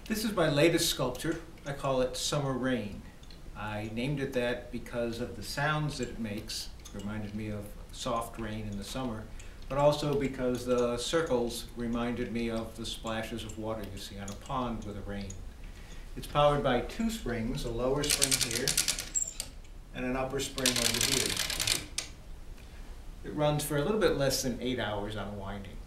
This is my latest sculpture. I call it Summer Rain. I named it that because of the sounds that it makes. It reminded me of soft rain in the summer, but also because the circles reminded me of the splashes of water you see on a pond with a rain. It's powered by two springs, a lower spring here and an upper spring over here. It runs for a little bit less than 8 hours on winding.